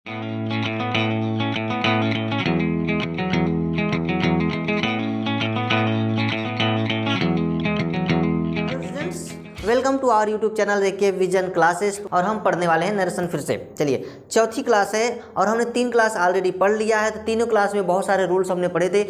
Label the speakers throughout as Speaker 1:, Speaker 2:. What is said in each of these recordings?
Speaker 1: Welcome to our YouTube channel देखिए Vision Classes. और हम पढ़ने वाले हैं नरेशन फिर से। चलिए, चौथी क्लास है और हमने 3 क्लास ऑलरेडी पढ़ लिया है। तो तीनों क्लास में बहुत सारे रूल्स हमने पढ़े थे,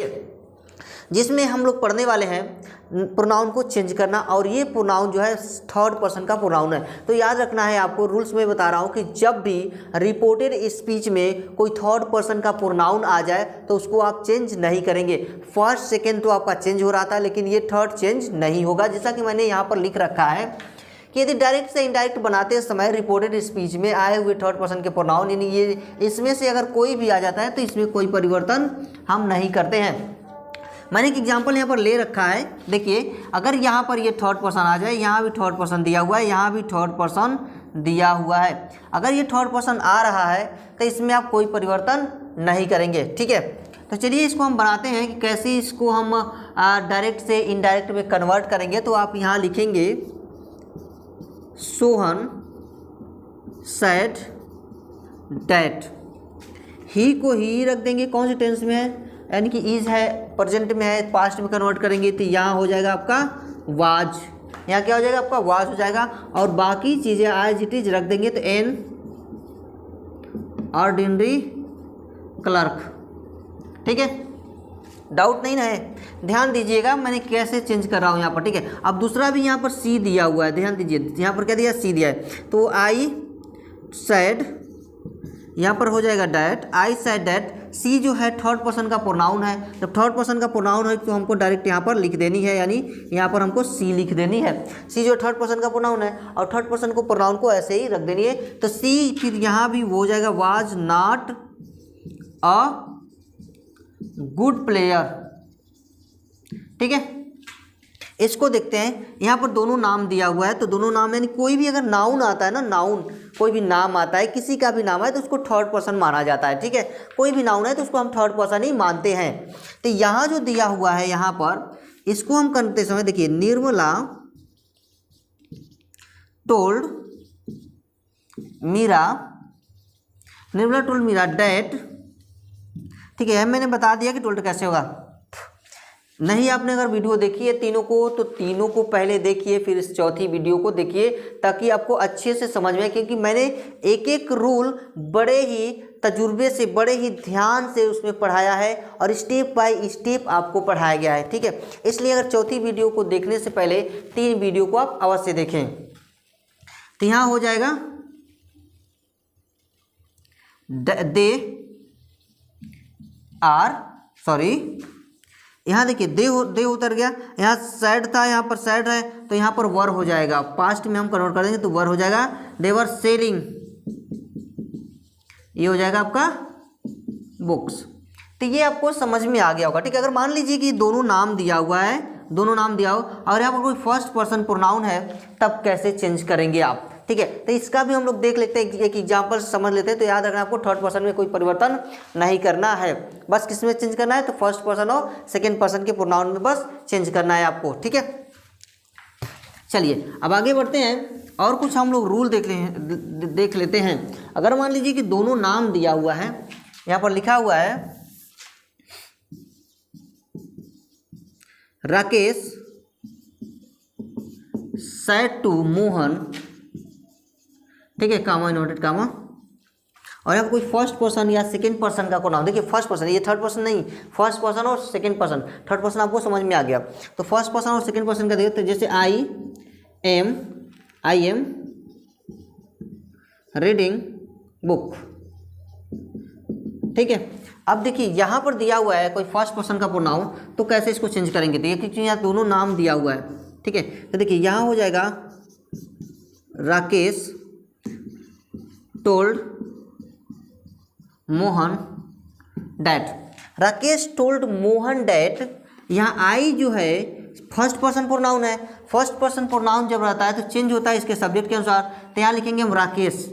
Speaker 1: जिसमें हम लोग पढ़ने वाले हैं प्रोनाउन को चेंज करना। और ये प्रोनाउन जो है थर्ड पर्सन का प्रोनाउन है। तो याद रखना है आपको, रूल्स में बता रहा हूँ कि जब भी रिपोर्टेड स्पीच में कोई थर्ड पर्सन का प्रोनाउन आ जाए तो उसको आप चेंज नहीं करेंगे। फर्स्ट सेकेंड तो आपका चेंज हो रहा था, लेकिन ये थर्ड चेंज नहीं होगा। जैसा कि मैंने यहाँ पर लिख रखा है कि यदि डायरेक्ट से इनडायरेक्ट बनाते समय रिपोर्टेड स्पीच में आए हुए थर्ड पर्सन के प्रोनाउन, यानी ये इसमें से अगर कोई भी आ जाता है तो इसमें कोई परिवर्तन हम नहीं करते हैं। मैंने एक एग्जांपल यहाँ पर ले रखा है। देखिए, अगर यहाँ पर ये थर्ड पर्सन आ जाए, यहाँ भी थर्ड पर्सन दिया हुआ है, यहाँ भी थर्ड पर्सन दिया हुआ है। अगर ये थर्ड पर्सन आ रहा है तो इसमें आप कोई परिवर्तन नहीं करेंगे, ठीक है। तो चलिए इसको हम बनाते हैं कि कैसे इसको हम डायरेक्ट से इनडायरेक्ट में कन्वर्ट करेंगे। तो आप यहाँ लिखेंगे सोहन सेड डैट। ही को ही रख देंगे, कौन से टेंस में है, यानी कि इज है, प्रेजेंट में है, पास्ट में कन्वर्ट करेंगे तो यहाँ हो जाएगा आपका वाज। यहाँ क्या हो जाएगा आपका वाज हो जाएगा। और बाकी चीज़ें एज इट इज रख देंगे तो एन ऑर्डिनरी क्लर्क, ठीक है। डाउट नहीं ना है, ध्यान दीजिएगा मैंने कैसे चेंज कर रहा हूँ यहाँ पर, ठीक है। अब दूसरा भी यहाँ पर सी दिया हुआ है, ध्यान दीजिए, यहाँ पर क्या दिया, सी दिया है। तो आई सैड, यहाँ पर हो जाएगा डैट, आई सैड डैट। सी जो है थर्ड पर्सन का प्रोनाउन है। जब थर्ड पर्सन का प्रोनाउन है तो हमको डायरेक्ट यहाँ पर लिख देनी है, यानी यहाँ पर हमको सी लिख देनी है। सी जो थर्ड पर्सन का प्रोनाउन है और थर्ड पर्सन को प्रोनाउन को ऐसे ही रख देनी है। तो सी फिर यहाँ भी हो जाएगा was not a good player, ठीक है। इसको देखते हैं, यहाँ पर दोनों नाम दिया हुआ है। तो दोनों नाम यानी कोई भी अगर नाउन आता है ना, नाउन कोई भी नाम आता है, किसी का भी नाम है तो उसको थर्ड पर्सन माना जाता है, ठीक है। कोई भी नाउन है तो उसको हम थर्ड पर्सन ही मानते हैं। तो यहाँ जो दिया हुआ है, यहाँ पर इसको हम करते समय देखिए, Nirmala told Meera, Nirmala told Meera that, ठीक है। मैंने बता दिया कि टोल्ड कैसे होगा। नहीं आपने अगर वीडियो देखी है तीनों को, तो तीनों को पहले देखिए, फिर इस चौथी वीडियो को देखिए, ताकि आपको अच्छे से समझ में, क्योंकि मैंने एक एक रूल बड़े ही तजुर्बे से, बड़े ही ध्यान से उसमें पढ़ाया है और स्टेप बाय स्टेप आपको पढ़ाया गया है, ठीक है। इसलिए अगर चौथी वीडियो को देखने से पहले 3 वीडियो को आप अवश्य देखें। तो यहाँ हो जाएगा दे आर, सॉरी, यहाँ देखिए दे उतर गया, यहाँ सैड था, यहाँ पर सैड है तो यहाँ पर वर हो जाएगा। पास्ट में हम कन्वर्ट कर देंगे तो वर हो जाएगा दे वर सेलिंग, ये हो जाएगा आपका बुक्स। तो ये आपको समझ में आ गया होगा, ठीक है। अगर मान लीजिए कि दोनों नाम दिया हुआ है, दोनों नाम दिया हो और यहाँ पर कोई फर्स्ट पर्सन प्रोनाउन है, तब कैसे चेंज करेंगे आप, ठीक है। तो इसका भी हम लोग देख लेते हैं, एक एग्जांपल समझ लेते हैं। तो याद रखना आपको थर्ड पर्सन में कोई परिवर्तन नहीं करना है, बस किस में चेंज करना है, तो फर्स्ट पर्सन और सेकंड पर्सन के प्रोनाउन में बस चेंज करना है आपको, ठीक है। चलिए अब आगे बढ़ते हैं और कुछ हम लोग रूल देख लेते हैं। अगर मान लीजिए कि दोनों नाम दिया हुआ है, यहाँ पर लिखा हुआ है राकेश सेड टू मोहन, ठीक है, कामा इनवर्टेड कामा, और यहाँ पर कोई फर्स्ट पर्सन या सेकंड पर्सन का प्रोनाउन, देखिए फर्स्ट पर्सन, ये थर्ड पर्सन नहीं, फर्स्ट पर्सन और सेकंड पर्सन। थर्ड पर्सन आपको समझ में आ गया। तो फर्स्ट पर्सन और सेकंड पर्सन का देखिए, तो जैसे आई एम रीडिंग बुक, ठीक है। अब देखिए यहाँ पर दिया हुआ है कोई फर्स्ट पर्सन का प्रोनाउन, तो कैसे इसको चेंज करेंगे। तो ये क्योंकि यहाँ दोनों नाम दिया हुआ है, ठीक है। तो देखिए यहाँ हो जाएगा Rakesh told Mohan that. Rakesh told Mohan that, यहाँ आई जो है फर्स्ट पर्सन प्रोनाउन है। फर्स्ट पर्सन प्रोनाउन जब रहता है तो चेंज होता है इसके सब्जेक्ट के अनुसार। तो यहाँ लिखेंगे हम राकेश।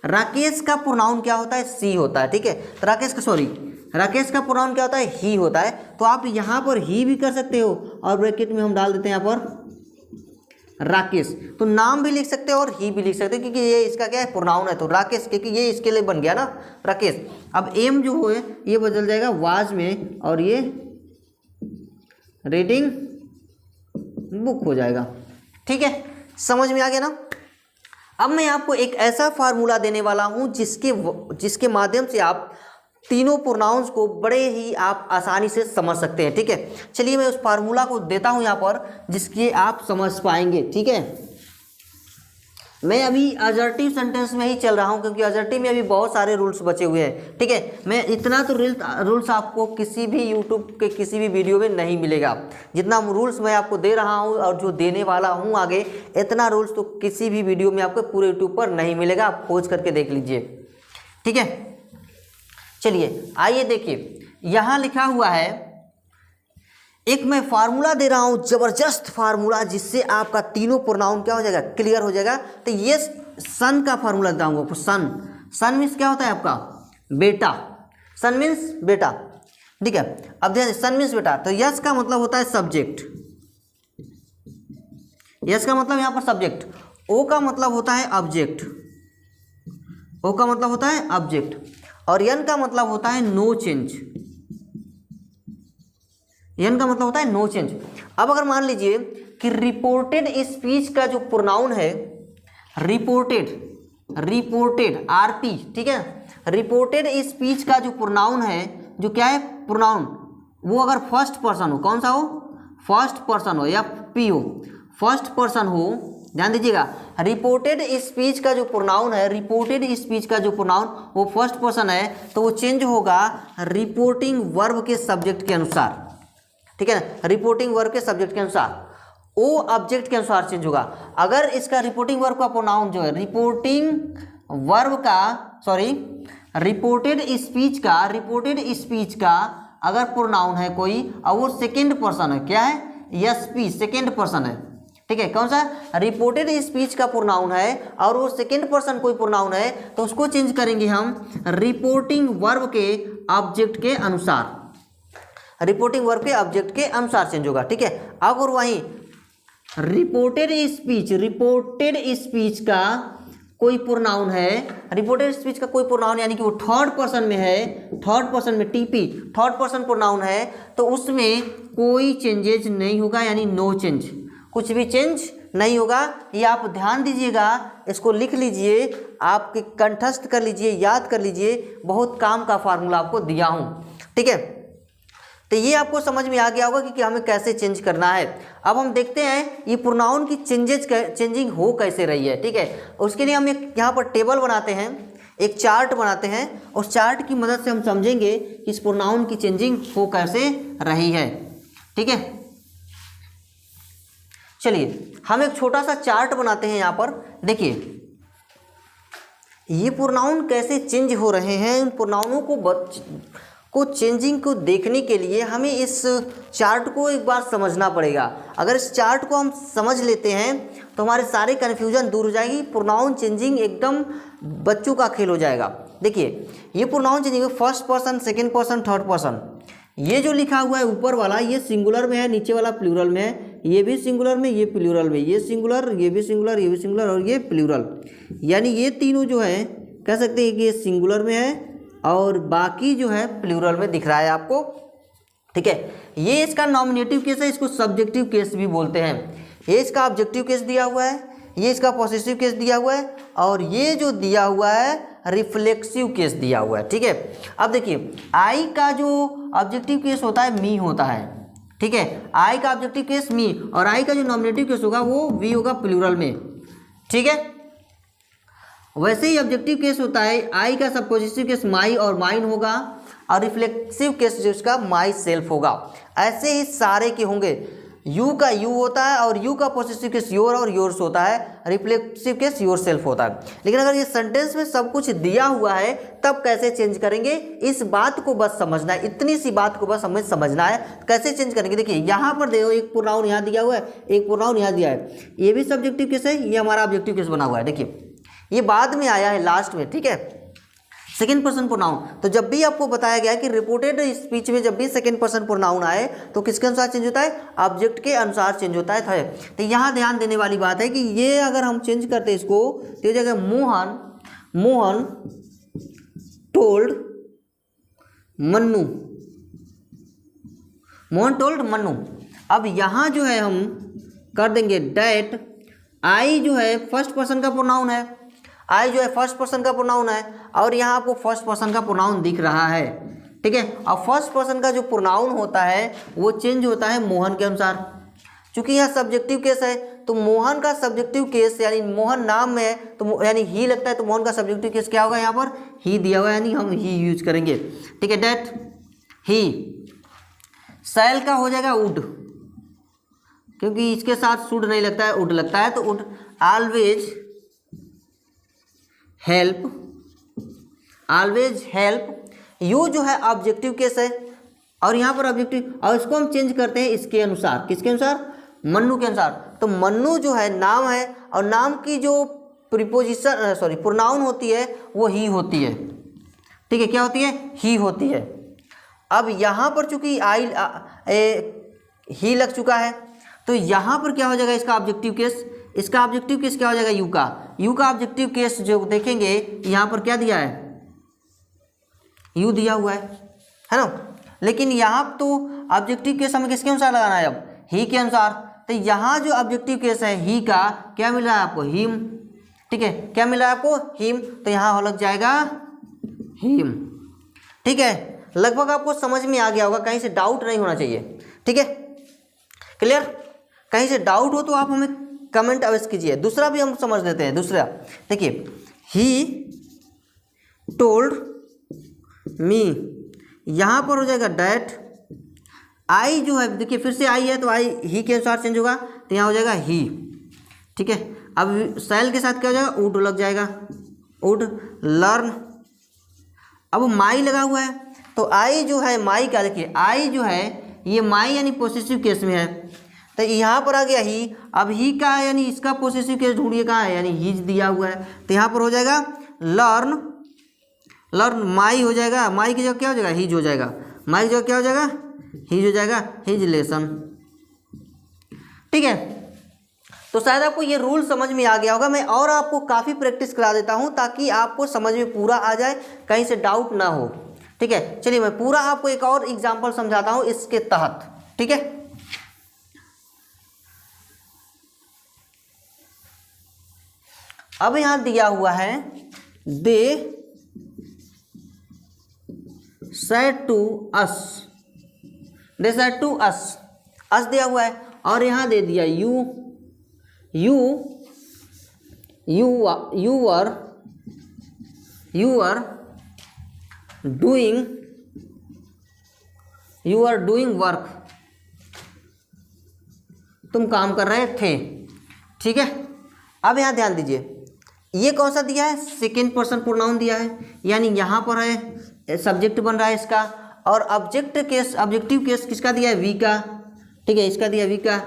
Speaker 1: राकेश का प्रोनाउन क्या होता है, सी होता है, ठीक है। तो राकेश का प्रोनाउन क्या होता है, ही होता है। तो आप यहाँ पर ही भी कर सकते हो और ब्रैकेट में हम डाल देते हैं यहाँ पर राकेश, तो नाम भी लिख सकते हो और ही भी लिख सकते हो क्योंकि ये इसका क्या है, प्रोनाउन है, तो राकेश, क्योंकि ये इसके लिए बन गया ना राकेश। अब एम जो है ये बदल जाएगा वाज में और ये रीडिंग बुक हो जाएगा। ठीक है, समझ में आ गया ना। अब मैं आपको एक ऐसा फार्मूला देने वाला हूं जिसके माध्यम से आप तीनों प्रोनाउंस को बड़े ही आप आसानी से समझ सकते हैं। ठीक है, चलिए मैं उस फार्मूला को देता हूं यहाँ पर जिसके आप समझ पाएंगे। ठीक है, मैं अभी अजर्टिव सेंटेंस में ही चल रहा हूं क्योंकि अजर्टिव में अभी बहुत सारे रूल्स बचे हुए हैं। ठीक है, मैं इतना तो रूल्स आपको किसी भी यूट्यूब के किसी भी वीडियो में नहीं मिलेगा, जितना रूल्स मैं आपको दे रहा हूं और जो देने वाला हूं आगे, इतना रूल्स तो किसी भी वीडियो में आपको पूरे यूट्यूब पर नहीं मिलेगा, आप खोज करके देख लीजिए। ठीक है, चलिए आइए देखिए, यहाँ लिखा हुआ है, एक मैं फार्मूला दे रहा हूं, जबरदस्त फार्मूला, जिससे आपका तीनों प्रोनाउन क्या हो जाएगा, क्लियर हो जाएगा। तो ये सन का फार्मूला बताऊंगा आपको। सन मीन्स क्या होता है आपका, बेटा, सन मीन्स बेटा। ठीक है, अब ध्यान, सन मीन्स बेटा, तो यस का मतलब होता है सब्जेक्ट, यस का मतलब यहां पर सब्जेक्ट, ओ का मतलब होता है ऑब्जेक्ट, ओ का मतलब होता है ऑब्जेक्ट, और एन का मतलब होता है नो चेंज, एन का मतलब होता है नो चेंज। अब अगर मान लीजिए कि रिपोर्टेड स्पीच का जो प्रोनाउन है, रिपोर्टेड आरपी, ठीक है, रिपोर्टेड स्पीच का जो प्रोनाउन है, जो क्या है प्रोनाउन, वो अगर फर्स्ट पर्सन हो, कौन सा हो, फर्स्ट पर्सन हो या पी हो, फर्स्ट पर्सन हो, ध्यान दीजिएगा, रिपोर्टेड स्पीच का जो प्रोनाउन है, रिपोर्टेड स्पीच का जो प्रोनाउन वो फर्स्ट पर्सन है, तो वो चेंज होगा रिपोर्टिंग वर्ब के सब्जेक्ट के अनुसार। ठीक है ना, रिपोर्टिंग वर्ब के सब्जेक्ट के अनुसार, ओ ऑब्जेक्ट के अनुसार चेंज होगा। अगर इसका रिपोर्टिंग वर्ब का प्रोनाउन जो है, रिपोर्टेड स्पीच का अगर प्रोनाउन है कोई और वो सेकेंड पर्सन है, क्या है, एसपी, सेकेंड पर्सन है। ठीक है, कौन सा, रिपोर्टेड स्पीच का प्रोनाउन है और वो सेकेंड पर्सन कोई प्रोनाउन है, तो उसको चेंज करेंगे हम रिपोर्टिंग वर्ब के ऑब्जेक्ट के अनुसार, रिपोर्टिंग वर्ब के ऑब्जेक्ट के अनुसार चेंज होगा। ठीक है, अगर वहीं रिपोर्टेड स्पीच का कोई प्रोनाउन है, रिपोर्टेड स्पीच का कोई प्रोनाउन यानी कि वो थर्ड पर्सन में है, थर्ड पर्सन में टीपी, थर्ड पर्सन प्रोनाउन है, तो उसमें कोई चेंजेज नहीं होगा, यानी नो चेंज, कुछ भी चेंज नहीं होगा। ये आप ध्यान दीजिएगा, इसको लिख लीजिए, आपके कंठस्थ कर लीजिए, याद कर लीजिए, बहुत काम का फार्मूला आपको दिया हूँ। ठीक है, तो ये आपको समझ में आ गया होगा कि हमें कैसे चेंज करना है। अब हम देखते हैं ये प्रोनाउन की चेंजिंग हो कैसे रही है। ठीक है, उसके लिए हम एक यहाँ पर टेबल बनाते हैं, एक चार्ट बनाते हैं, उस चार्ट की मदद से हम समझेंगे कि इस प्रोनाउन की चेंजिंग हो कैसे रही है। ठीक है, चलिए हम एक छोटा सा चार्ट बनाते हैं। यहाँ पर देखिए ये प्रोनाउन कैसे चेंज हो रहे हैं, इन प्रोनाउनों को चेंजिंग को देखने के लिए हमें इस चार्ट को एक बार समझना पड़ेगा। अगर इस चार्ट को हम समझ लेते हैं तो हमारे सारे कन्फ्यूजन दूर हो जाएगी, प्रोनाउन चेंजिंग एकदम बच्चों का खेल हो जाएगा। देखिए ये pronoun changing first person, second person, third person, ये जो लिखा हुआ है ऊपर वाला ये सिंगुलर में है, नीचे वाला प्लूरल में है, ये भी सिंगुलर में, ये प्लूरल में, ये सिंगुलर, ये भी सिंगुलर, ये भी सिंगुलर और ये प्लूरल, यानी ये तीनों जो है कह सकते हैं कि ये सिंगुलर में है और बाकी जो है प्लूरल में दिख रहा है आपको। ठीक है, ये इसका नॉमिनेटिव केस है, इसको सब्जेक्टिव केस भी बोलते हैं। ये इसका ऑब्जेक्टिव केस दिया हुआ है, ये इसका पॉसेसिव केस दिया हुआ है और ये जो दिया हुआ है रिफ्लेक्सिव केस दिया हुआ है। ठीक है, अब देखिए आई का जो ऑब्जेक्टिव केस होता है मी होता है। ठीक है, आई का ऑब्जेक्टिव केस मी और आई का जो नॉमिनेटिव केस होगा वो वी होगा प्लूरल में। ठीक है, वैसे ही ऑब्जेक्टिव केस होता है, आई का सब्पोजिटिव केस माई और माइन होगा और रिफ्लेक्सिव केस जो इसका माई सेल्फ होगा। ऐसे ही सारे के होंगे, यू का यू होता है और यू का पॉसेसिव केस योर और योर्स होता है, रिफ्लेक्सिव केस योर सेल्फ होता है। लेकिन अगर ये सेंटेंस में सब कुछ दिया हुआ है तब कैसे चेंज करेंगे, इस बात को बस समझना है, इतनी सी बात को बस हमें समझना है कैसे चेंज करेंगे। देखिए यहाँ पर देखो एक प्रोनाउन यहाँ दिया हुआ है, एक प्रोनाउन यहाँ दिया है, ये भी सब्जेक्टिव केस है, ये हमारा ऑब्जेक्टिव केस बना हुआ है। देखिए ये बाद में आया है लास्ट में। ठीक है, सेकेंड पर्सन प्रोनाउन। तो जब भी आपको बताया गया कि रिपोर्टेड स्पीच में जब भी सेकेंड पर्सन प्रोनाउन आए तो किसके अनुसार चेंज होता है, ऑब्जेक्ट के अनुसार चेंज होता है। तो यहाँ ध्यान देने वाली बात है कि ये अगर हम चेंज करते हैं इसको तो ये जगह मोहन टोल्ड मन्नू, मोहन टोल्ड मन्नू। अब यहाँ जो है हम कर देंगे डैट, आई जो है फर्स्ट पर्सन का प्रोनाउन है, आई जो है फर्स्ट पर्सन का प्रोनाउन है और यहाँ आपको फर्स्ट पर्सन का प्रोनाउन दिख रहा है, ठीक है। और फर्स्ट पर्सन का जो प्रोनाउन होता है वो चेंज होता है मोहन के अनुसार। चूंकि यह सब्जेक्टिव केस है तो मोहन का सब्जेक्टिव केस यानी मोहन नाम में है तो यानी ही लगता है तो मोहन का सब्जेक्टिव केस क्या होगा, यहाँ पर ही दिया हुआ है यानी हम ही यूज करेंगे, ठीक है। डैट ही, सैल का हो जाएगा वुड, क्योंकि इसके साथ शुड नहीं लगता है वुड लगता है तो वुड। ऑलवेज हेल्प, यू जो है ऑब्जेक्टिव केस है और यहाँ पर ऑब्जेक्टिव, और इसको हम चेंज करते हैं इसके अनुसार, किसके अनुसार, मन्नू के अनुसार। तो मन्नू जो है नाम है और नाम की जो प्रीपोजिशन प्रोनाउन होती है वो ही होती है, ठीक है। क्या होती है, ही होती है। अब यहाँ पर चूंकि ही लग चुका है तो यहाँ पर क्या हो जाएगा इसका ऑब्जेक्टिव केस, इसका ऑब्जेक्टिव केस क्या हो जाएगा, यू का ऑब्जेक्टिव केस जो देखेंगे यहाँ पर क्या दिया है, यू दिया हुआ है ना। लेकिन यहाँ तो ऑब्जेक्टिव केस हमें किसके अनुसार लगाना है, अब ही के अनुसार। तो यहाँ जो ऑब्जेक्टिव केस है ही का क्या मिल रहा है आपको, हिम, ठीक है। क्या मिल रहा है आपको, हिम, तो यहाँ लग जाएगा हिम, ठीक है। लगभग आपको समझ में आ गया होगा, कहीं से डाउट नहीं होना चाहिए, ठीक है, क्लियर। कहीं से डाउट हो तो आप हमें कमेंट अवश्य कीजिए। दूसरा भी हम समझ लेते हैं। दूसरा देखिए, ही टोल्ड मी, यहाँ पर हो जाएगा डैट, आई जो है देखिए फिर से आई है तो आई ही के अनुसार चेंज होगा तो यहाँ हो जाएगा ही, ठीक है। अब सैल के साथ क्या हो जाएगा, वुड लग जाएगा, वुड लर्न। अब माई लगा हुआ है तो आई जो है माई का, देखिए आई जो है ये माई यानी पोसेसिव केस में है तो यहाँ पर आ गया ही। अब ही का यानी इसका पोसेसिव केस ढूंढिए कहाँ है, यानी ही दिया हुआ है तो यहाँ पर हो जाएगा लर्न, लर्न माई हो जाएगा, माई की जगह क्या हो जाएगा, हिज हो जाएगा, माई की जगह क्या हो जाएगा, हिज हो जाएगा, हिज लेसन, ठीक है। तो शायद आपको ये रूल समझ में आ गया होगा। मैं और आपको काफ़ी प्रैक्टिस करा देता हूँ ताकि आपको समझ में पूरा आ जाए, कहीं से डाउट ना हो, ठीक है। चलिए मैं पूरा आपको एक और एग्जाम्पल समझाता हूँ इसके तहत, ठीक है। अब यहां दिया हुआ है they said to us, they said to us, us दिया हुआ है और यहां दे दिया यू आर डूइंग वर्क, तुम काम कर रहे थे, ठीक है। अब यहां ध्यान दीजिए, ये कौन सा दिया है, सेकेंड पर्सन प्रोनाउन दिया है, यानी यहाँ पर है सब्जेक्ट बन रहा है इसका, और ऑब्जेक्टिव केस किसका दिया है, वी का, ठीक है, इसका दिया वी का।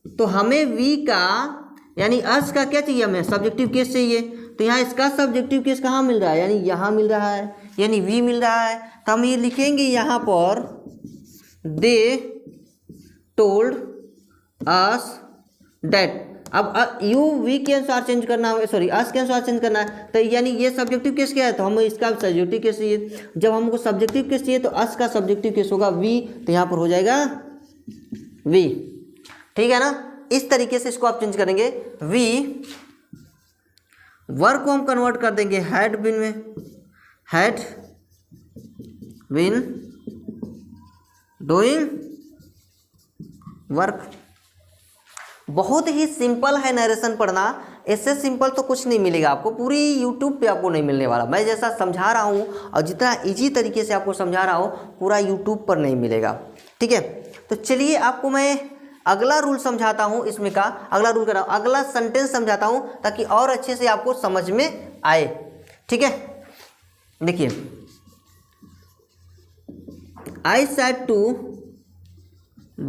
Speaker 1: तो हमें वी का यानी अस का क्या चाहिए, हमें सब्जेक्टिव केस चाहिए। तो यहाँ इसका सब्जेक्टिव केस कहाँ मिल रहा है, यानी यहाँ मिल रहा है, यानी वी मिल रहा है। तो हम ये लिखेंगे यहाँ पर दे टोल्ड अस डैट। अब यू वी के अनुसार चेंज करना है, सॉरी अस के अनुसार चेंज करना है, तो यानी ये सब्जेक्टिव केस क्या है, तो हमें इसका सब्जेक्टिव केस चाहिए। जब हमको सब्जेक्टिव केस चाहिए तो अस का सब्जेक्टिव केस होगा वी, तो यहाँ पर हो जाएगा वी, ठीक है ना। इस तरीके से इसको आप चेंज करेंगे। वी वर्क को हम कन्वर्ट कर देंगे हैड बिन में, हैड बिन डूइंग वर्क। बहुत ही सिंपल है नरेशन पढ़ना, इससे सिंपल तो कुछ नहीं मिलेगा आपको, पूरी यूट्यूब पे आपको नहीं मिलने वाला। मैं जैसा समझा रहा हूँ और जितना इजी तरीके से आपको समझा रहा हूँ पूरा यूट्यूब पर नहीं मिलेगा, ठीक है। तो चलिए आपको मैं अगला रूल समझाता हूँ, इसमें का अगला रूल कर रहा हूँ, अगला सेंटेंस समझाता हूँ ताकि और अच्छे से आपको समझ में आए, ठीक है। देखिए, I said to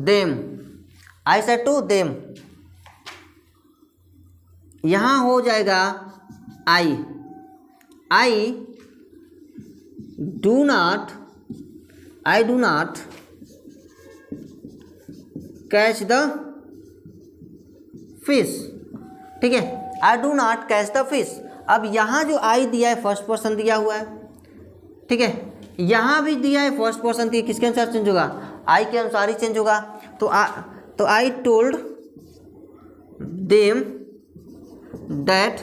Speaker 1: them, I said to them, यहां हो जाएगा I do not catch the fish. ठीक है, I do not catch the fish. अब यहाँ जो आई दिया है फर्स्ट पर्सन दिया हुआ है, ठीक है, यहाँ भी दिया है फर्स्ट पर्सन दिया, किसके अनुसार चेंज होगा, आई के अनुसार ही चेंज होगा। तो आई टोल्ड देम दैट,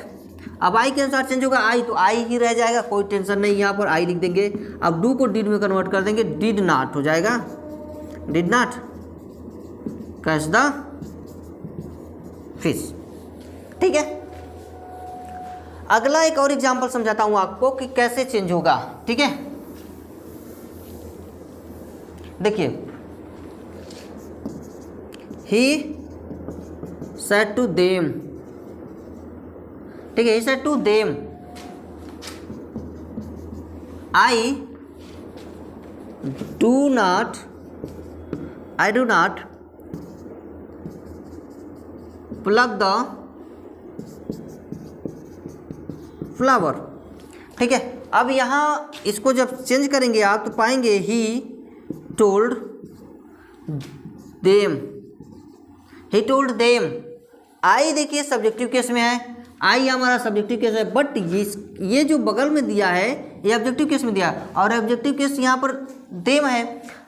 Speaker 1: अब आई के अनुसार चेंज होगा, आई तो आई ही रह जाएगा, कोई टेंशन नहीं, यहाँ पर आई लिख देंगे। अब डू को डिड में कन्वर्ट कर देंगे, डिड नॉट हो जाएगा, did not catch the fish. ठीक है, अगला एक और एग्जांपल समझाता हूं आपको कि कैसे चेंज होगा। ठीक है, देखिए, ही सेड टू देम, ठीक है, he said to them I do not pluck the flower. ठीक है, अब यहाँ इसको जब चेंज करेंगे आप तो पाएंगे ही टोल्ड देम, आई देखिए सब्जेक्टिव केस में है, आई हमारा सब्जेक्टिव केस है, बट ये जो बगल में दिया है ये ऑब्जेक्टिव केस में दिया है, और ऑब्जेक्टिव केस यहाँ पर देम है,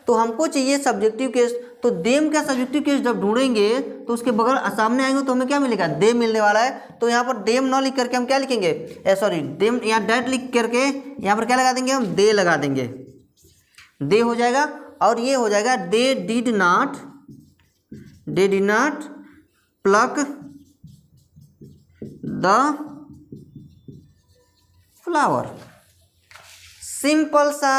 Speaker 1: तो हमको चाहिए सब्जेक्टिव केस। तो देम का सब्जेक्टिव केस जब ढूंढेंगे तो उसके बगल सामने आएंगे तो हमें क्या मिलेगा, देम मिलने वाला है। तो यहाँ पर देम ना लिख करके हम क्या लिखेंगे, देम, यहाँ डेट लिख करके यहाँ पर क्या लगा देंगे, हम दे लगा देंगे, दे हो जाएगा, और ये हो जाएगा they did not plug the flower. Simple सा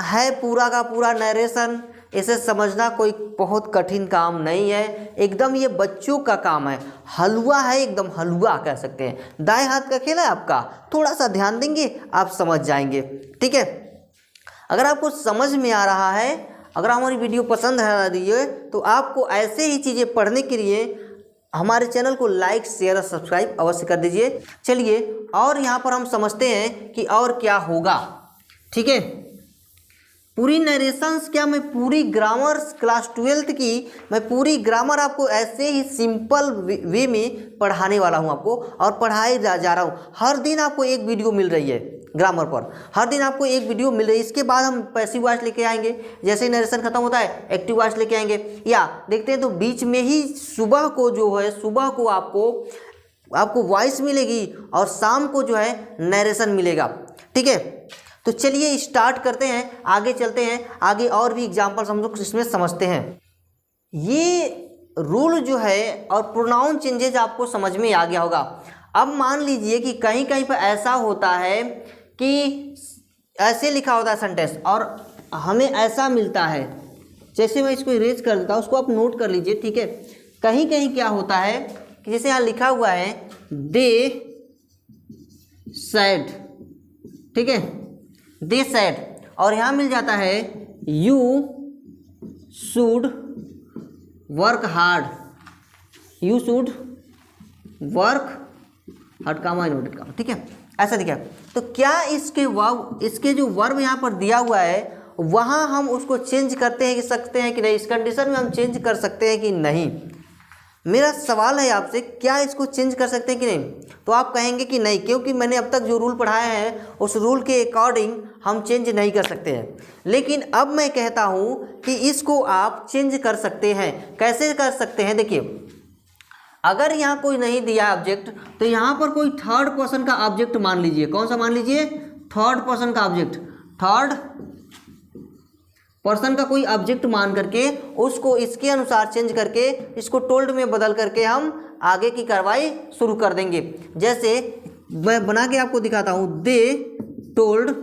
Speaker 1: है पूरा का पूरा नरेशन, इसे समझना कोई बहुत कठिन काम नहीं है, एकदम ये बच्चों का काम है, हलवा है, एकदम हलवा कह सकते हैं, दाएं हाथ का खेल है आपका, थोड़ा सा ध्यान देंगे आप समझ जाएंगे। ठीक है, अगर आपको समझ में आ रहा है, अगर हमारी वीडियो पसंद आ रही है तो आपको ऐसे ही चीज़ें पढ़ने के लिए हमारे चैनल को लाइक शेयर और सब्सक्राइब अवश्य कर दीजिए। चलिए, और यहाँ पर हम समझते हैं कि और क्या होगा। ठीक है, पूरी नरेशंस क्या, मैं पूरी ग्रामर क्लास 12th की मैं पूरी ग्रामर आपको ऐसे ही सिंपल वे में पढ़ाने वाला हूँ आपको, और पढ़ाए जा रहा हूँ। हर दिन आपको एक वीडियो मिल रही है ग्रामर पर, हर दिन आपको एक वीडियो मिल रही है। इसके बाद हम पैसिव वॉइस लेके आएंगे, जैसे ही नरेशन खत्म होता है एक्टिव वॉइस लेके आएंगे, या देखते हैं तो बीच में ही सुबह को जो है, सुबह को आपको वॉइस मिलेगी और शाम को जो है नरेशन मिलेगा। ठीक है, तो चलिए स्टार्ट करते हैं, आगे चलते हैं, आगे और भी एग्जाम्पल्स हम लोग इसमें समझते हैं। ये रूल जो है और प्रोनाउन चेंजेज आपको समझ में आ गया होगा। अब मान लीजिए कि कहीं कहीं पर ऐसा होता है कि ऐसे लिखा होता है सेंटेंस और हमें ऐसा मिलता है, जैसे मैं इसको इरेज कर देता हूँ, उसको आप नोट कर लीजिए। ठीक है, कहीं कहीं क्या होता है कि जैसे यहाँ लिखा हुआ है दे सैड, ठीक है, दे सैड, और यहाँ मिल जाता है you should work hard, you should work hard, comma inverted comma. ठीक है, ऐसा दिखा। तो क्या इसके जो वर्ब यहाँ पर दिया हुआ है वहाँ हम उसको चेंज करते हैं कि सकते हैं कि नहीं, इस कंडीशन में हम चेंज कर सकते हैं कि नहीं। मेरा सवाल है आपसे, क्या इसको चेंज कर सकते हैं कि नहीं? तो आप कहेंगे कि नहीं, क्योंकि मैंने अब तक जो रूल पढ़ाया है उस रूल के अकॉर्डिंग हम चेंज नहीं कर सकते हैं। लेकिन अब मैं कहता हूँ कि इसको आप चेंज कर सकते हैं। कैसे कर सकते हैं? देखिए, अगर यहाँ कोई नहीं दिया ऑब्जेक्ट तो यहाँ पर कोई थर्ड पर्सन का ऑब्जेक्ट मान लीजिए। कौन सा मान लीजिए? थर्ड पर्सन का ऑब्जेक्ट, थर्ड पर्सन का कोई ऑब्जेक्ट मान करके उसको इसके अनुसार चेंज करके इसको टोल्ड में बदल करके हम आगे की कार्रवाई शुरू कर देंगे। जैसे मैं बना के आपको दिखाता हूँ, दे टोल्ड,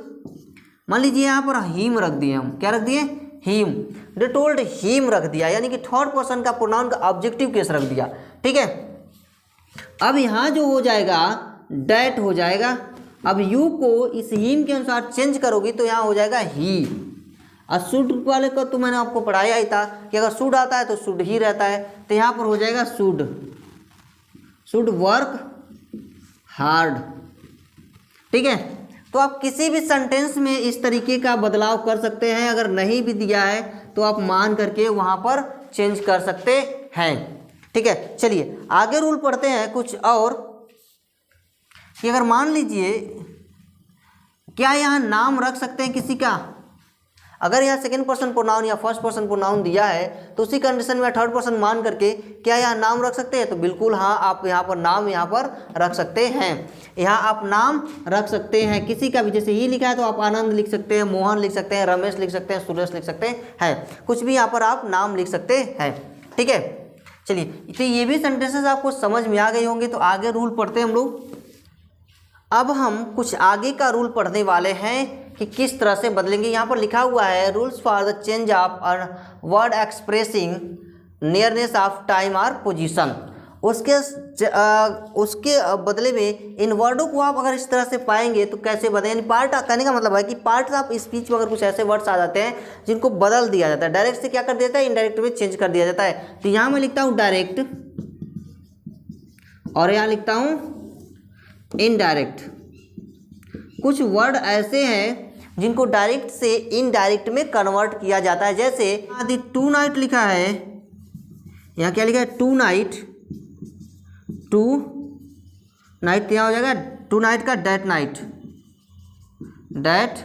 Speaker 1: मान लीजिए यहाँ पर हिम रख दिए, हम क्या रख दिए? हिम। दे टोल्ड हिम रख दिया, यानी कि थर्ड पर्सन का प्रोनाउन का ऑब्जेक्टिव केस रख दिया। ठीक है, अब यहाँ जो हो जाएगा डैट हो जाएगा। अब यू को इस हिम के अनुसार चेंज करोगी तो यहाँ हो जाएगा ही। और शुड वाले को तो मैंने आपको पढ़ाया ही था कि अगर शुड आता है तो शुड ही रहता है, तो यहाँ पर हो जाएगा शुड, शुड वर्क हार्ड। ठीक है, तो आप किसी भी सेंटेंस में इस तरीके का बदलाव कर सकते हैं। अगर नहीं भी दिया है तो आप मान करके वहाँ पर चेंज कर सकते हैं। ठीक है, चलिए आगे रूल पढ़ते हैं कुछ और, कि अगर मान लीजिए क्या यहाँ नाम रख सकते हैं किसी का। अगर यहाँ सेकंड पर्सन प्रोनाउन या फर्स्ट पर्सन प्रोनाउन दिया है तो उसी कंडीशन में थर्ड पर्सन मान करके क्या यहाँ नाम रख सकते हैं, तो बिल्कुल हाँ, आप यहाँ पर नाम यहाँ पर रख सकते हैं। यहाँ आप नाम रख सकते हैं किसी का भी, जैसे ही लिखा है तो आप आनंद लिख सकते हैं, मोहन लिख सकते हैं, रमेश लिख सकते हैं, सुरेश लिख सकते हैं, कुछ भी यहाँ पर आप नाम लिख सकते हैं। ठीक है, चलिए तो ये भी सेंटेंसेस आपको समझ में आ गए होंगे। तो आगे रूल पढ़ते हैं हम लोग। अब हम कुछ आगे का रूल पढ़ने वाले हैं कि किस तरह से बदलेंगे। यहाँ पर लिखा हुआ है rules for the change of a word expressing nearness of time और पोजीशन। उसके बदले में इन वर्डों को आप अगर इस तरह से पाएंगे तो कैसे बदलें। यानी पार्ट कहने का मतलब है कि पार्ट्स ऑफ स्पीच में अगर कुछ ऐसे वर्ड्स आ जाते हैं जिनको बदल दिया जाता है, डायरेक्ट से क्या कर दिया जाता है, इनडायरेक्ट में चेंज कर दिया जाता है। तो यहाँ मैं लिखता हूँ डायरेक्ट और यहाँ लिखता हूँ इनडायरेक्ट। कुछ वर्ड ऐसे हैं जिनको डायरेक्ट से इनडायरेक्ट में कन्वर्ट किया जाता है। जैसे यदि टू नाइट लिखा है, यहाँ क्या लिखा है, टू नाइट, टू नाइट यहाँ हो जाएगा टू नाइट का डेट नाइट, डेट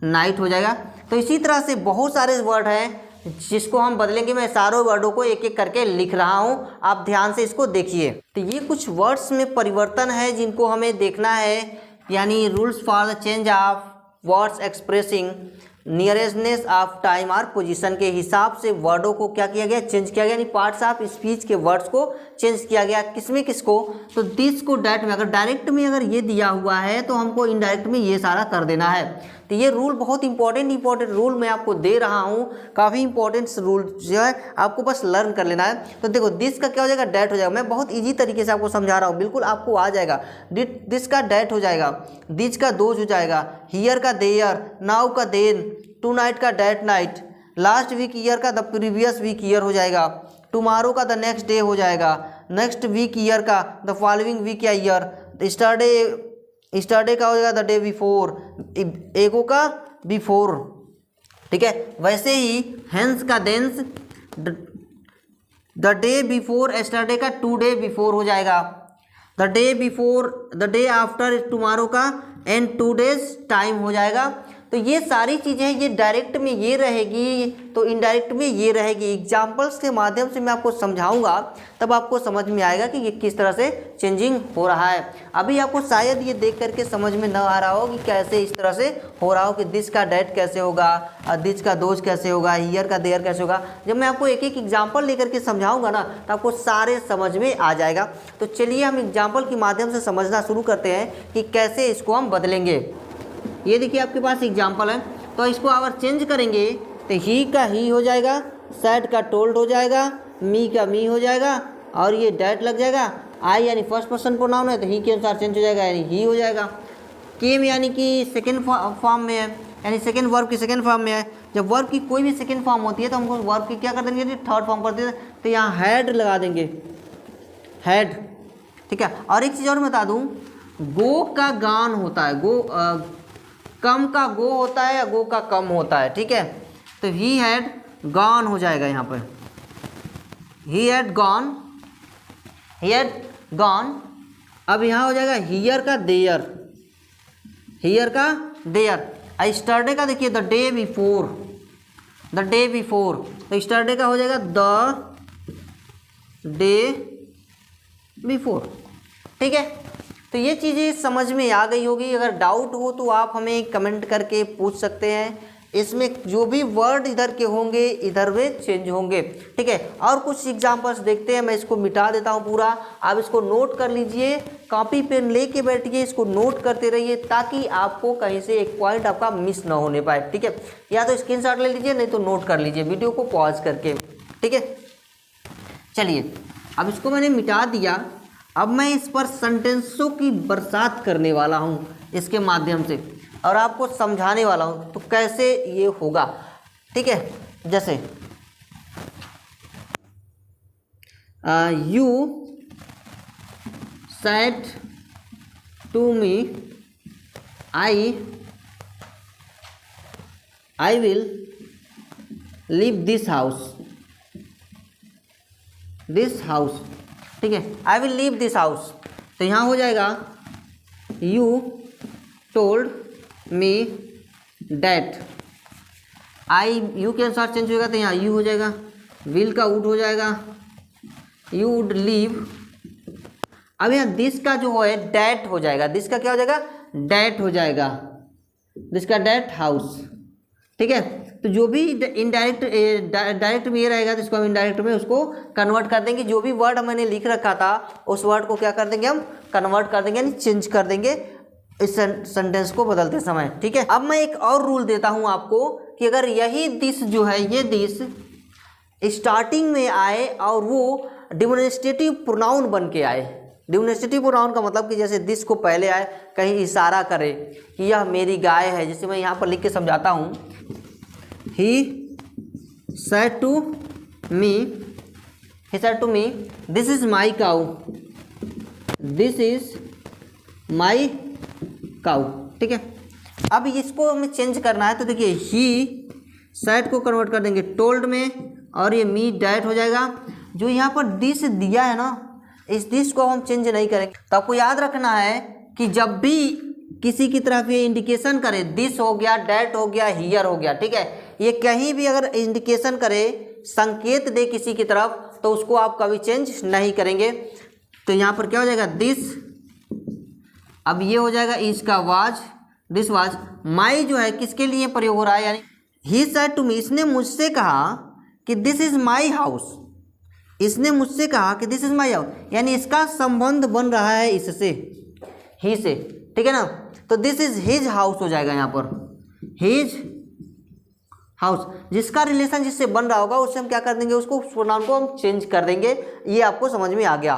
Speaker 1: नाइट हो जाएगा। तो इसी तरह से बहुत सारे वर्ड हैं जिसको हम बदलेंगे। मैं सारों वर्डों को एक एक करके लिख रहा हूँ, आप ध्यान से इसको देखिए। तो ये कुछ वर्ड्स में परिवर्तन है जिनको हमें देखना है, यानी rules for the change of words expressing nearestness of time और पोजीशन के हिसाब से वर्डों को क्या किया गया, चेंज किया गया। यानी पार्ट्स ऑफ स्पीच के वर्ड्स को चेंज किया गया। किसमें, किसको, तो दिस को डैट में। अगर डायरेक्ट में अगर ये दिया हुआ है तो हमको इनडायरेक्ट में ये सारा कर देना है। तो ये रूल बहुत इंपॉर्टेंट रूल मैं आपको दे रहा हूँ। काफ़ी इंपॉर्टेंट रूल जो है आपको बस लर्न कर लेना है। तो देखो दिस का क्या हो जाएगा, डैट हो जाएगा। मैं बहुत ईजी तरीके से आपको समझा रहा हूँ, बिल्कुल आपको आ जाएगा। दिस का डैट हो जाएगा, दिस का दोज हो जाएगा, हियर का देयर, नाउ का देन, टू नाइट का that night, last week year का द प्रीवियस वीक ईयर हो जाएगा, टुमारो का द नेक्स्ट डे हो जाएगा, नेक्स्ट वीक ईयर का द फॉलोइंग वीक या ईयर, स्टरडे का हो जाएगा द डे बिफोर, एगो का बिफोर। ठीक है, वैसे ही हेंस का thence, the day before yesterday का टू डे बिफोर हो जाएगा, the day before the day after tomorrow का एंड टू डेज टाइम हो जाएगा। तो ये सारी चीज़ें ये डायरेक्ट में ये रहेगी तो इनडायरेक्ट में ये रहेगी। एग्जाम्पल्स के माध्यम से मैं आपको समझाऊंगा, तब आपको समझ में आएगा कि ये किस तरह से चेंजिंग हो रहा है। अभी आपको शायद ये देख करके समझ में न आ रहा हो कि कैसे इस तरह से हो रहा हो, कि दिस का डेट कैसे होगा, दिस का दोज कैसे होगा, ईयर का देयर कैसे होगा। जब मैं आपको एक एक एग्जाम्पल लेकर के समझाऊंगा ना तो आपको सारे समझ में आ जाएगा। तो चलिए हम एग्जाम्पल के माध्यम से समझना शुरू करते हैं कि कैसे इसको हम बदलेंगे। ये देखिए आपके पास एग्जाम्पल है, तो इसको अगर चेंज करेंगे तो ही का ही हो जाएगा, सैड का टोल्ड हो जाएगा, मी का मी हो जाएगा और ये डैट लग जाएगा। आई यानी फर्स्ट पर्सन प्रोनाउन है तो ही के अनुसार चेंज हो जाएगा, यानी ही हो जाएगा। केम यानी कि सेकेंड फॉर्म में है, यानी सेकेंड वर्ब की सेकेंड फॉर्म में है। जब वर्ब की कोई भी सेकेंड फॉर्म होती है तो हमको वर्ब की क्या कर देंगे, थर्ड फॉर्म कर देते, तो यहाँ हैड लगा देंगे, हैड। ठीक है, और एक चीज़ और बता दूँ, गो का गान होता है, गो कम का गो होता है या गो का कम होता है। ठीक है, तो ही हैड गॉन हो जाएगा यहाँ पर, he had gone, he had gone. अब यहाँ हो जाएगा हियर का देयर, हियर का देयर। स्टरडे का देखिए the day before, the day before, तो स्टरडे का हो जाएगा द डे बिफोर। ठीक है, तो ये चीज़ें समझ में आ गई होगी। अगर डाउट हो तो आप हमें कमेंट करके पूछ सकते हैं। इसमें जो भी वर्ड इधर के होंगे इधर वे चेंज होंगे। ठीक है, और कुछ एग्जांपल्स देखते हैं। मैं इसको मिटा देता हूँ पूरा, आप इसको नोट कर लीजिए, कॉपी पेन लेके बैठिए, इसको नोट करते रहिए ताकि आपको कहीं से एक पॉइंट आपका मिस ना होने पाए। ठीक है, या तो स्क्रीनशॉट ले लीजिए, नहीं तो नोट कर लीजिए वीडियो को पॉज करके। ठीक है, चलिए अब इसको मैंने मिटा दिया। अब मैं इस पर सेंटेंसों की बरसात करने वाला हूँ इसके माध्यम से, और आपको समझाने वाला हूँ तो कैसे ये होगा। ठीक है, जैसे you said to me I will leave this house, ठीक है, I will leave this house. तो यहाँ हो जाएगा you told me that, I you के अनुसार चेंज होगा तो यहाँ यू हो जाएगा, विल का वुड हो जाएगा, यू वुड लीव। अब यहाँ दिस का जो है डैट हो जाएगा, दिस का क्या हो जाएगा, डैट हो जाएगा, दिस का डैट हाउस, ठीक है। तो जो भी इनडायरेक्ट डायरेक्ट में ये रहेगा तो इसको हम इनडायरेक्ट में उसको कन्वर्ट कर देंगे। जो भी वर्ड मैंने लिख रखा था उस वर्ड को क्या कर देंगे, हम कन्वर्ट कर देंगे, यानी चेंज कर देंगे इस सेंटेंस को बदलते समय, ठीक है। अब मैं एक और रूल देता हूँ आपको कि अगर यही दिस जो है, ये दिस स्टार्टिंग में आए और वो डिमोन्स्ट्रेटिव प्रोनाउन बन के आए। डिमोन्स्ट्रेटिव प्रोनाउन का मतलब कि जैसे दिस को पहले आए, कहीं इशारा करे कि यह मेरी गाय है, जैसे मैं यहाँ पर लिख के समझाता हूँ, he said to me this is my cow, this is my cow, ठीक है। अब इसको हमें चेंज करना है तो देखिए ही said को कन्वर्ट कर देंगे टोल्ड में और ये मी डैट हो जाएगा। जो यहाँ पर दिस दिया है ना, इस दिस को हम चेंज नहीं करेंगे। तो आपको याद रखना है कि जब भी किसी की तरफ ये इंडिकेशन करे, दिस हो गया, डैट हो गया, हियर हो गया, ठीक है, ये कहीं भी अगर इंडिकेशन करे, संकेत दे किसी की तरफ, तो उसको आप कभी चेंज नहीं करेंगे। तो यहाँ पर क्या हो जाएगा, दिस, अब ये हो जाएगा इसका वाज, दिस वाज। माई जो है किसके लिए प्रयोग हो रहा है, यानी ही सेड टू मी, इसने मुझसे कहा कि दिस इज माई हाउस, इसने मुझसे कहा कि दिस इज माई हाउस, यानी इसका संबंध बन रहा है इससे, ही से, ठीक है ना। तो दिस इज हिज हाउस हो जाएगा यहाँ पर, हिज हाउस, जिसका रिलेशन जिससे बन रहा होगा उससे हम क्या कर देंगे, उसको प्रोनाउन को हम चेंज कर देंगे। ये आपको समझ में आ गया,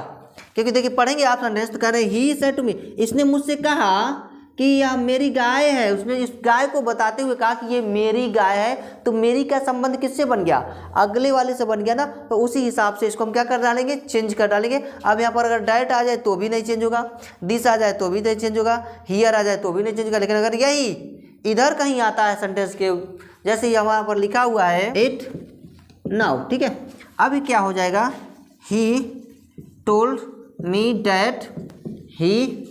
Speaker 1: क्योंकि देखिए पढ़ेंगे आप सेंटेंस तो कह रहे हैं ही सेड टू मी, इसने मुझसे कहा कि यह मेरी गाय है, उसने इस गाय को बताते हुए कहा कि ये मेरी गाय है। तो मेरी का संबंध किससे बन गया, अगले वाले से बन गया ना, तो उसी हिसाब से इसको हम क्या कर डालेंगे, चेंज कर डालेंगे। अब यहाँ पर अगर डैट आ जाए तो भी नहीं चेंज होगा, दिस आ जाए तो भी नहीं चेंज होगा, हियर आ जाए तो भी नहीं चेंज होगा। लेकिन अगर यही इधर कहीं आता है सेंटेंस के, जैसे यहाँ पर लिखा हुआ है इट नाउ, ठीक है, अभी क्या हो जाएगा, he told me that he,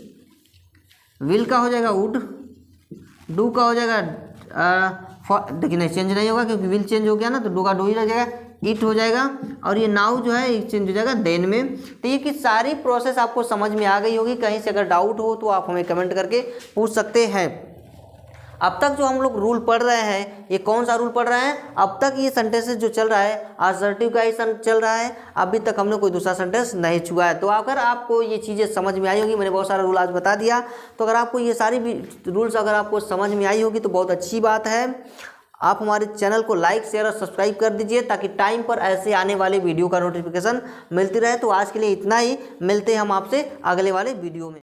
Speaker 1: will का हो जाएगा वुड, डू का हो जाएगा देखिए नहीं चेंज नहीं होगा क्योंकि विल चेंज हो गया ना, तो डू का डू ही रह जाएगा, इट हो जाएगा, और ये नाउ जो है चेंज हो जाएगा देन में। तो ये कि सारी प्रोसेस आपको समझ में आ गई होगी। कहीं से अगर डाउट हो तो आप हमें कमेंट करके पूछ सकते हैं। अब तक जो हम लोग रूल पढ़ रहे हैं, ये कौन सा रूल पढ़ रहे हैं, अब तक ये सेंटेंसेस जो चल रहा है असर्टिव का ही चल रहा है, अभी तक हमने कोई दूसरा सेंटेंस नहीं छुआ है। तो अगर आपको ये चीज़ें समझ में आई होगी, मैंने बहुत सारा रूल आज बता दिया, तो अगर आपको ये सारी भी रूल्स अगर आपको समझ में आई होगी तो बहुत अच्छी बात है। आप हमारे चैनल को लाइक, शेयर और सब्सक्राइब कर दीजिए ताकि टाइम पर ऐसे आने वाले वीडियो का नोटिफिकेशन मिलती रहे। तो आज के लिए इतना ही, मिलते हैं हम आपसे अगले वाले वीडियो में।